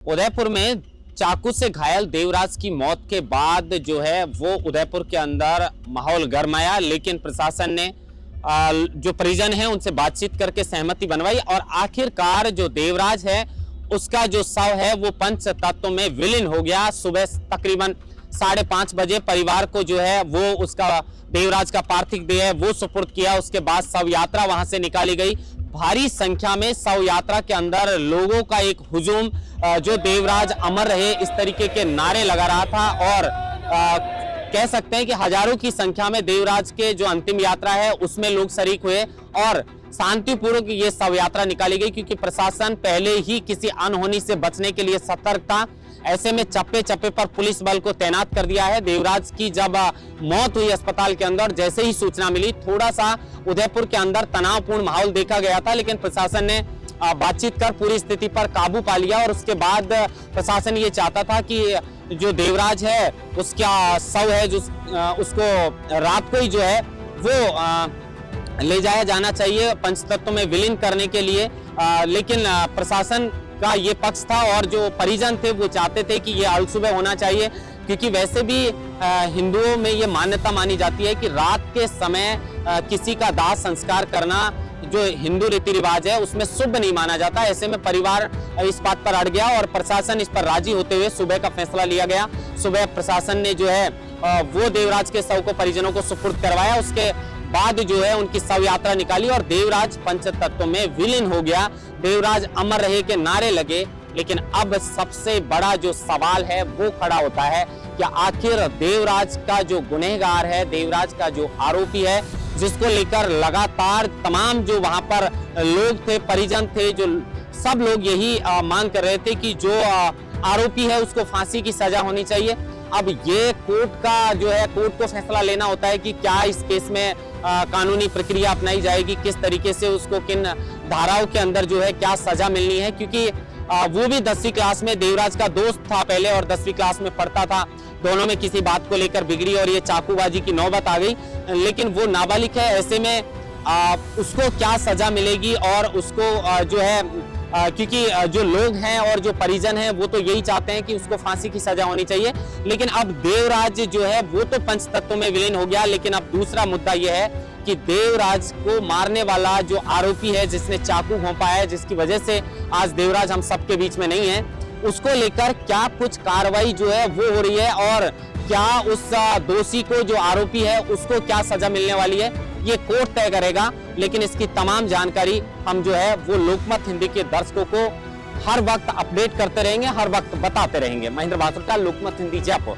उदयपुर में चाकू से घायल देवराज की मौत के बाद जो है वो उदयपुर के अंदर माहौल गरमाया, लेकिन प्रशासन ने जो परिजन हैं उनसे बातचीत करके सहमति बनवाई और आखिरकार जो देवराज है उसका जो शव है वो पंच तत्व में विलीन हो गया। सुबह तकरीबन 5:30 बजे परिवार को जो है वो उसका देवराज का पार्थिव देह वो सुपुर्द किया। उसके बाद शव यात्रा वहां से निकाली गई। भारी संख्या में शव यात्रा के अंदर लोगों का एक हुजूम, जो देवराज अमर रहे इस तरीके के नारे लगा रहा था और कह सकते हैं कि हजारों की संख्या में देवराज के जो अंतिम यात्रा है उसमें लोग शरीक हुए और शांतिपूर्वक ये शव यात्रा निकाली गई, क्योंकि प्रशासन पहले ही किसी अनहोनी से बचने के लिए सतर्क था। ऐसे में चप्पे चप्पे पर पुलिस बल को तैनात कर दिया है। देवराज की जब मौत हुई अस्पताल के अंदर, जैसे ही सूचना मिली थोड़ा सा उदयपुर के अंदर तनावपूर्ण माहौल देखा गया था, लेकिन प्रशासन ने बातचीत कर पूरी स्थिति पर काबू पा लिया और उसके बाद प्रशासन ये चाहता था कि जो देवराज है उसका शव है जो उसको रात को ही जो है वो ले जाया जाना चाहिए पंचतत्व में विलीन करने के लिए, लेकिन प्रशासन का ये पक्ष था और जो परिजन थे वो चाहते थे कि ये अलसुबह होना चाहिए, क्योंकि वैसे भी हिंदुओं में ये मान्यता मानी जाती है कि रात के समय किसी का दाह संस्कार करना जो हिंदू रीति रिवाज है उसमें शुभ नहीं माना जाता। ऐसे में परिवार इस बात पर अड़ गया और प्रशासन इस पर राजी होते हुए सुबह का फैसला लिया गया। सुबह प्रशासन ने जो है वो देवराज के शव को परिजनों को सुपुर्द करवाया। उसके बाद जो है उनकी शव यात्रा निकाली और देवराज पंचतत्व में विलीन हो गया। देवराज अमर रहे के नारे लगे, लेकिन अब सबसे बड़ा जो सवाल है वो खड़ा होता है कि आखिर देवराज का जो गुनहगार है, देवराज का जो आरोपी है, जिसको लेकर लगातार तमाम जो वहां पर लोग थे, परिजन थे, जो सब लोग यही मांग कर रहे थे कि जो आरोपी है उसको फांसी की सजा होनी चाहिए। अब ये कोर्ट का जो है कोर्ट को फैसला लेना होता है कि क्या इस केस में कानूनी प्रक्रिया अपनाई जाएगी, किस तरीके से उसको किन धाराओं के अंदर जो है क्या सजा मिलनी है, क्योंकि वो भी 10वीं क्लास में देवराज का दोस्त था पहले और 10वीं क्लास में पढ़ता था। दोनों में किसी बात को लेकर बिगड़ी और ये चाकूबाजी की नौबत आ गई, लेकिन वो नाबालिग है। ऐसे में उसको क्या सजा मिलेगी और उसको जो है क्योंकि जो लोग हैं और जो परिजन हैं वो तो यही चाहते हैं कि उसको फांसी की सजा होनी चाहिए, लेकिन अब देवराज जो है वो तो पंचतत्व में विलीन हो गया, लेकिन अब दूसरा मुद्दा यह है कि देवराज को मारने वाला जो आरोपी है, जिसने चाकू घोंपा है, जिसकी वजह से आज देवराज हम सबके बीच में नहीं है, उसको लेकर क्या कुछ कार्रवाई जो है वो हो रही है और क्या उस दोषी को जो आरोपी है उसको क्या सजा मिलने वाली है, ये कोर्ट तय करेगा। लेकिन इसकी तमाम जानकारी हम जो है वो लोकमत हिंदी के दर्शकों को हर वक्त अपडेट करते रहेंगे, हर वक्त बताते रहेंगे। महेंद्र भासुरका, लोकमत हिंदी, जयपुर।